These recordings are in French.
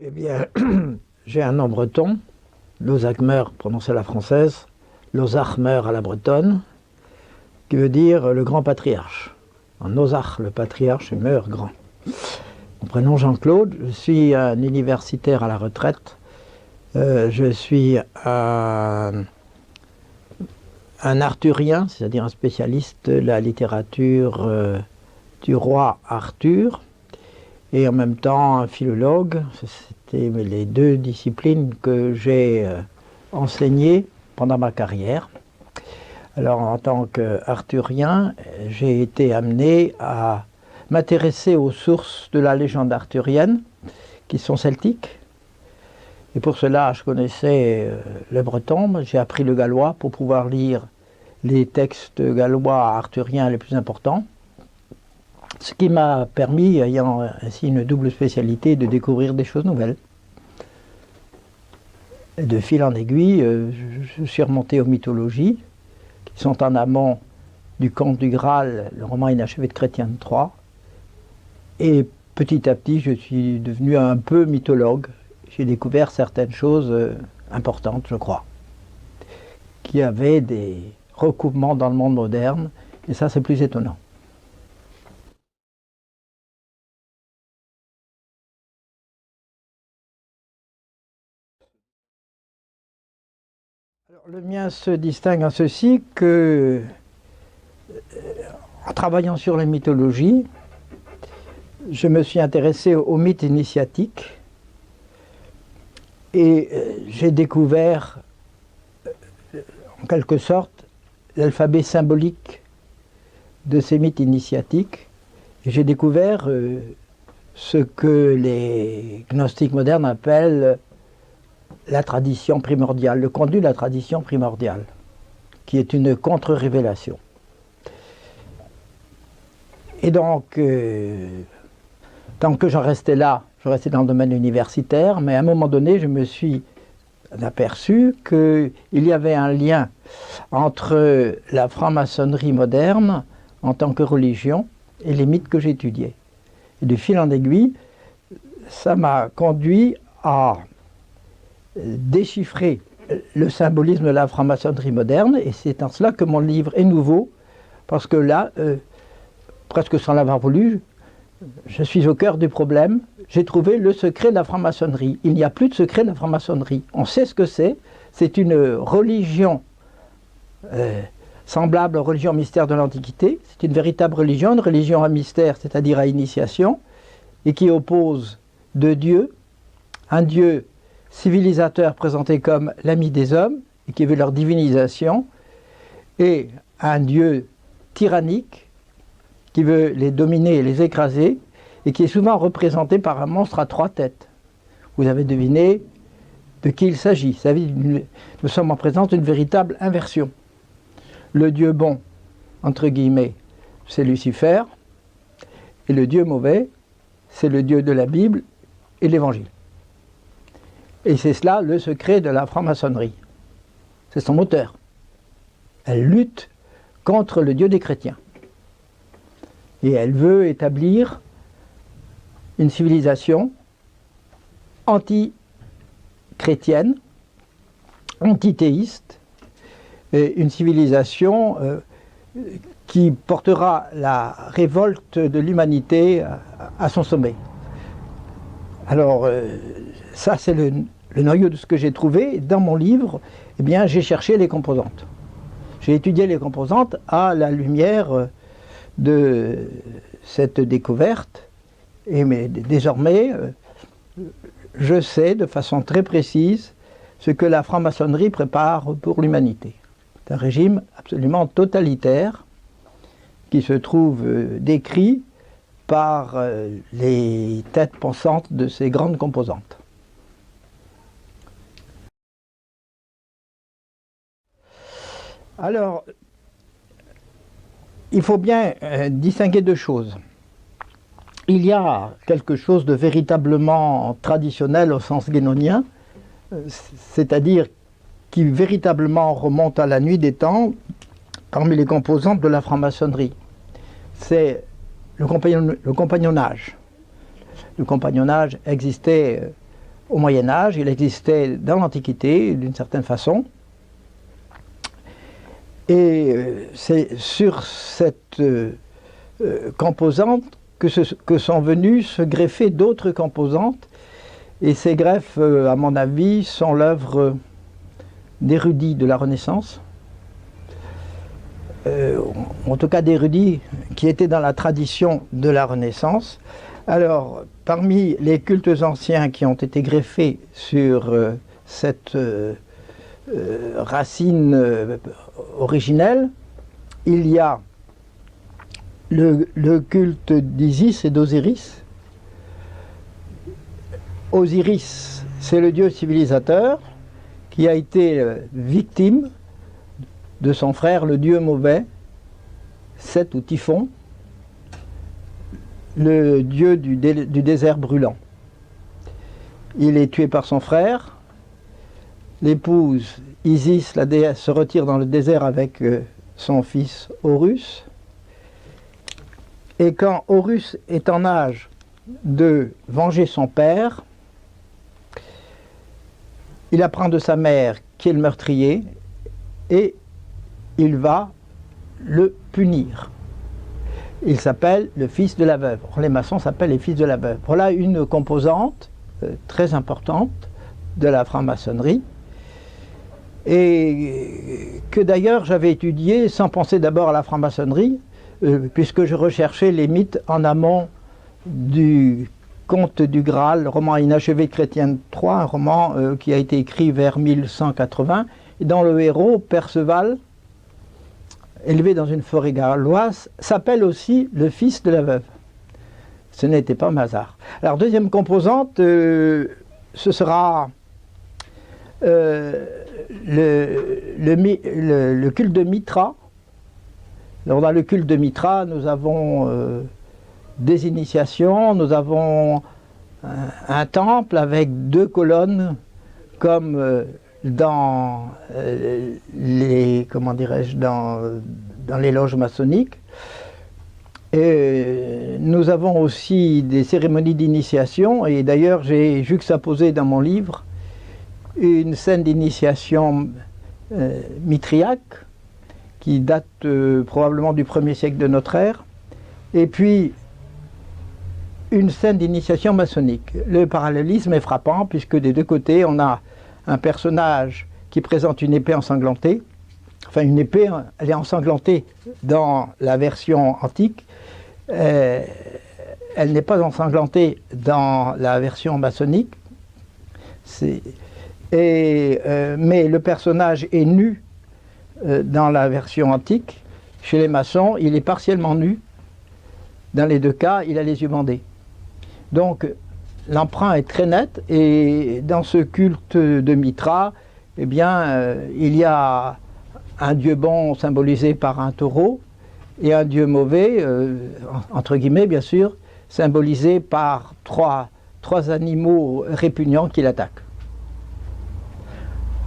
Eh bien, j'ai un nom breton, Lozachmer prononcé à la française, Lozachmer à la bretonne, qui veut dire le grand patriarche. En Ozach, le patriarche, meurt grand. Mon prénom Jean-Claude, je suis un universitaire à la retraite. Je suis un arthurien, c'est-à-dire un spécialiste de la littérature du roi Arthur, et en même temps un philologue. C'était les deux disciplines que j'ai enseignées pendant ma carrière. Alors en tant qu'arthurien, j'ai été amené à m'intéresser aux sources de la légende arthurienne, qui sont celtiques. Et pour cela, je connaissais le breton, j'ai appris le gallois pour pouvoir lire les textes gallois arthuriens les plus importants. Ce qui m'a permis, ayant ainsi une double spécialité, de découvrir des choses nouvelles. Et de fil en aiguille, je suis remonté aux mythologies, qui sont en amont du Conte du Graal, le roman inachevé de Chrétien de Troyes. Et petit à petit, je suis devenu un peu mythologue. J'ai découvert certaines choses importantes, je crois, qui avaient des recoupements dans le monde moderne, et ça, c'est plus étonnant. Alors, le mien se distingue en ceci que, en travaillant sur les mythologies, je me suis intéressé aux mythes initiatiques et j'ai découvert, en quelque sorte, l'alphabet symbolique de ces mythes initiatiques. Et j'ai découvert ce que les gnostiques modernes appellent la tradition primordiale, le contenu de la tradition primordiale, qui est une contre-révélation. Et donc, tant que j'en restais là, je restais dans le domaine universitaire, mais à un moment donné, je me suis aperçu qu'il y avait un lien entre la franc-maçonnerie moderne en tant que religion et les mythes que j'étudiais. Et de fil en aiguille, ça m'a conduit à déchiffrer le symbolisme de la franc-maçonnerie moderne, et c'est en cela que mon livre est nouveau, parce que là, presque sans l'avoir voulu, je suis au cœur du problème. J'ai trouvé le secret de la franc-maçonnerie. Il n'y a plus de secret de la franc-maçonnerie. On sait ce que c'est. C'est une religion semblable aux religions mystères de l'Antiquité. C'est une véritable religion, une religion à mystère, c'est-à-dire à initiation, et qui oppose deux dieux, un dieu civilisateur présenté comme l'ami des hommes, et qui veut leur divinisation, et un dieu tyrannique, qui veut les dominer et les écraser, et qui est souvent représenté par un monstre à trois têtes. Vous avez deviné de qui il s'agit. Nous sommes en présence d'une véritable inversion. Le Dieu bon, entre guillemets, c'est Lucifer, et le Dieu mauvais, c'est le Dieu de la Bible et l'Évangile. Et c'est cela le secret de la franc-maçonnerie. C'est son moteur. Elle lutte contre le Dieu des chrétiens. Et elle veut établir une civilisation anti-chrétienne, antithéiste, et une civilisation qui portera la révolte de l'humanité à son sommet. Alors, ça c'est le noyau de ce que j'ai trouvé. Dans mon livre, eh bien, j'ai cherché les composantes. J'ai étudié les composantes à la lumière de cette découverte, et mais désormais, je sais de façon très précise ce que la franc-maçonnerie prépare pour l'humanité. C'est un régime absolument totalitaire qui se trouve décrit par les têtes pensantes de ces grandes composantes. Alors, il faut bien distinguer deux choses. Il y a quelque chose de véritablement traditionnel au sens guénonien, c'est-à-dire qui véritablement remonte à la nuit des temps parmi les composantes de la franc-maçonnerie. C'est le compagnonnage. Le compagnonnage existait au Moyen-Âge, il existait dans l'Antiquité, d'une certaine façon. Et c'est sur cette composante que sont venues se greffer d'autres composantes. Et ces greffes, à mon avis, sont l'œuvre d'érudits de la Renaissance. En tout cas d'érudits qui étaient dans la tradition de la Renaissance. Alors, parmi les cultes anciens qui ont été greffés sur cette racine originelle, il y a le culte d'Isis et d'Osiris. Osiris, c'est le dieu civilisateur qui a été victime de son frère, le dieu mauvais, Seth ou Typhon, le dieu du désert brûlant. Il est tué par son frère. L'épouse Isis, la déesse, se retire dans le désert avec son fils Horus. Et quand Horus est en âge de venger son père, il apprend de sa mère qui est le meurtrier et il va le punir. Il s'appelle le fils de la veuve. Les maçons s'appellent les fils de la veuve. Voilà une composante très importante de la franc-maçonnerie et que d'ailleurs j'avais étudié sans penser d'abord à la franc-maçonnerie puisque je recherchais les mythes en amont du Conte du Graal, le roman inachevé de Chrétien III, un roman qui a été écrit vers 1180 et dont le héros, Perceval, élevé dans une forêt galloise, s'appelle aussi le fils de la veuve. Ce n'était pas un hasard. Alors, deuxième composante, ce sera le culte de Mitra. Alors, dans le culte de Mitra, nous avons des initiations, nous avons un temple avec 2 colonnes, comme dans les, comment dirais-je, dans les loges maçonniques. Et nous avons aussi des cérémonies d'initiation, et d'ailleurs j'ai juxtaposé dans mon livre une scène d'initiation mitriaque qui date probablement du 1er siècle de notre ère, et puis une scène d'initiation maçonnique. Le parallélisme est frappant puisque des deux côtés on a un personnage qui présente une épée ensanglantée. Enfin, une épée, elle est ensanglantée dans la version antique. Elle n'est pas ensanglantée dans la version maçonnique. Mais le personnage est nu dans la version antique. Chez les maçons, il est partiellement nu. Dans les deux cas, il a les yeux bandés. Donc, l'emprunt est très net, et dans ce culte de Mitra, eh bien, il y a un dieu bon symbolisé par un taureau, et un dieu mauvais, entre guillemets bien sûr, symbolisé par trois animaux répugnants qui l'attaquent.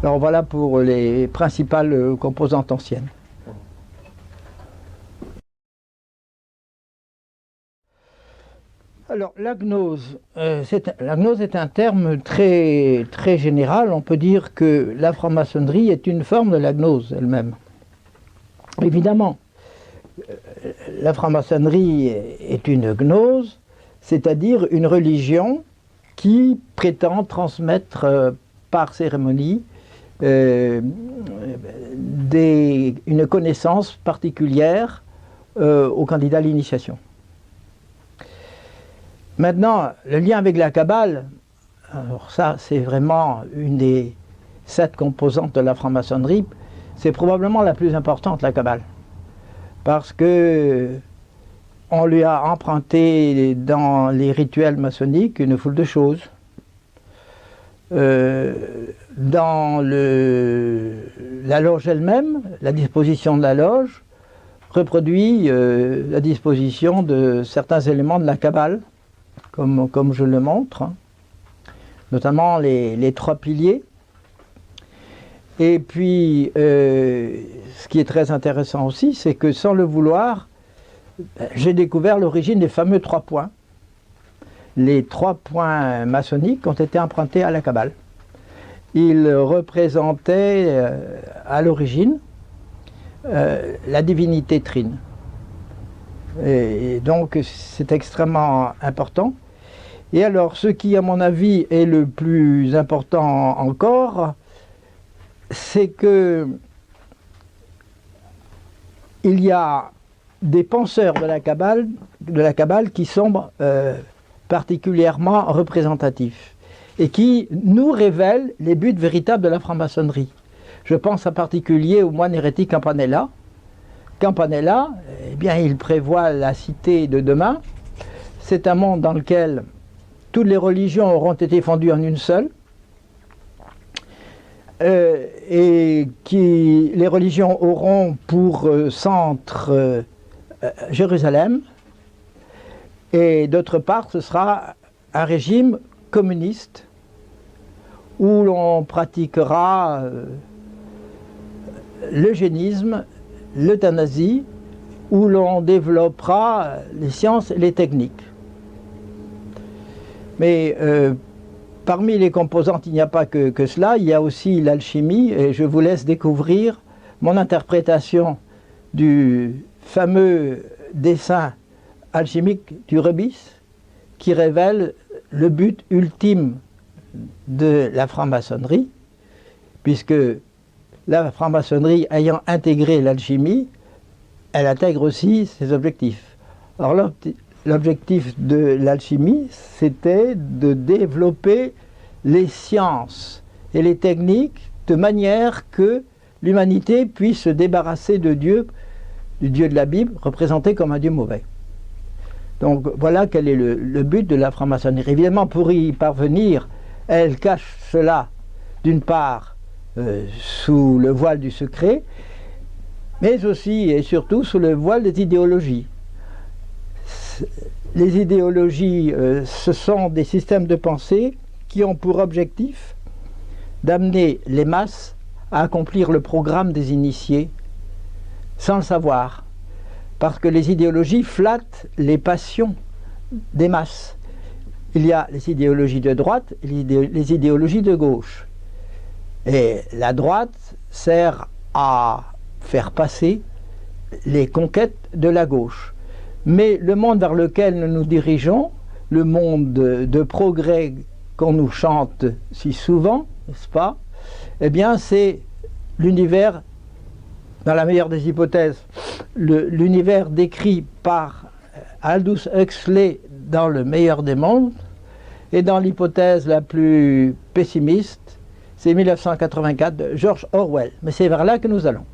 Alors voilà pour les principales composantes anciennes. Alors, la gnose est un terme très, très général. On peut dire que la franc-maçonnerie est une forme de la gnose elle-même. Évidemment, la franc-maçonnerie est une gnose, c'est-à-dire une religion qui prétend transmettre par cérémonie une connaissance particulière au candidat à l'initiation. Maintenant, le lien avec la Kabbale, alors ça c'est vraiment une des 7 composantes de la franc-maçonnerie, c'est probablement la plus importante, la Kabbale. Parce que on lui a emprunté dans les rituels maçonniques une foule de choses. Dans la loge elle-même, la disposition de la loge reproduit la disposition de certains éléments de la Kabbale, comme je le montre, hein. Notamment les 3 piliers. Et puis, ce qui est très intéressant aussi, c'est que sans le vouloir, j'ai découvert l'origine des fameux 3 points. les 3 points maçonniques ont été empruntés à la Kabbale. Ils représentaient à l'origine la divinité Trine. Et donc c'est extrêmement important. Et alors ce qui à mon avis est le plus important encore, c'est que il y a des penseurs de la Kabbale qui sont particulièrement représentatifs et qui nous révèlent les buts véritables de la franc-maçonnerie. Je pense en particulier au moine hérétique Campanella. Campanella, eh bien, il prévoit la cité de demain. C'est un monde dans lequel toutes les religions auront été fondues en une seule, et les religions auront pour centre Jérusalem, et d'autre part ce sera un régime communiste où l'on pratiquera l'eugénisme, l'euthanasie, où l'on développera les sciences et les techniques. Mais parmi les composantes, il n'y a pas que cela, il y a aussi l'alchimie, et je vous laisse découvrir mon interprétation du fameux dessin alchimique du Rubis, qui révèle le but ultime de la franc-maçonnerie, puisque la franc-maçonnerie ayant intégré l'alchimie, elle intègre aussi ses objectifs. Alors l'objectif de l'alchimie, c'était de développer les sciences et les techniques de manière que l'humanité puisse se débarrasser de Dieu, du Dieu de la Bible, représenté comme un Dieu mauvais. Donc voilà quel est le but de la franc-maçonnerie. Évidemment, pour y parvenir, elle cache cela, d'une part, sous le voile du secret, mais aussi et surtout sous le voile des idéologies. Les idéologies, ce sont des systèmes de pensée qui ont pour objectif d'amener les masses à accomplir le programme des initiés sans le savoir. Parce que les idéologies flattent les passions des masses. Il y a les idéologies de droite et les idéologies de gauche. Et la droite sert à faire passer les conquêtes de la gauche. Mais le monde vers lequel nous nous dirigeons, le monde de progrès qu'on nous chante si souvent, n'est-ce pas? Eh bien, c'est l'univers, dans la meilleure des hypothèses, l'univers décrit par Aldous Huxley dans Le meilleur des mondes, et dans l'hypothèse la plus pessimiste, c'est 1984 de George Orwell. Mais c'est vers là que nous allons.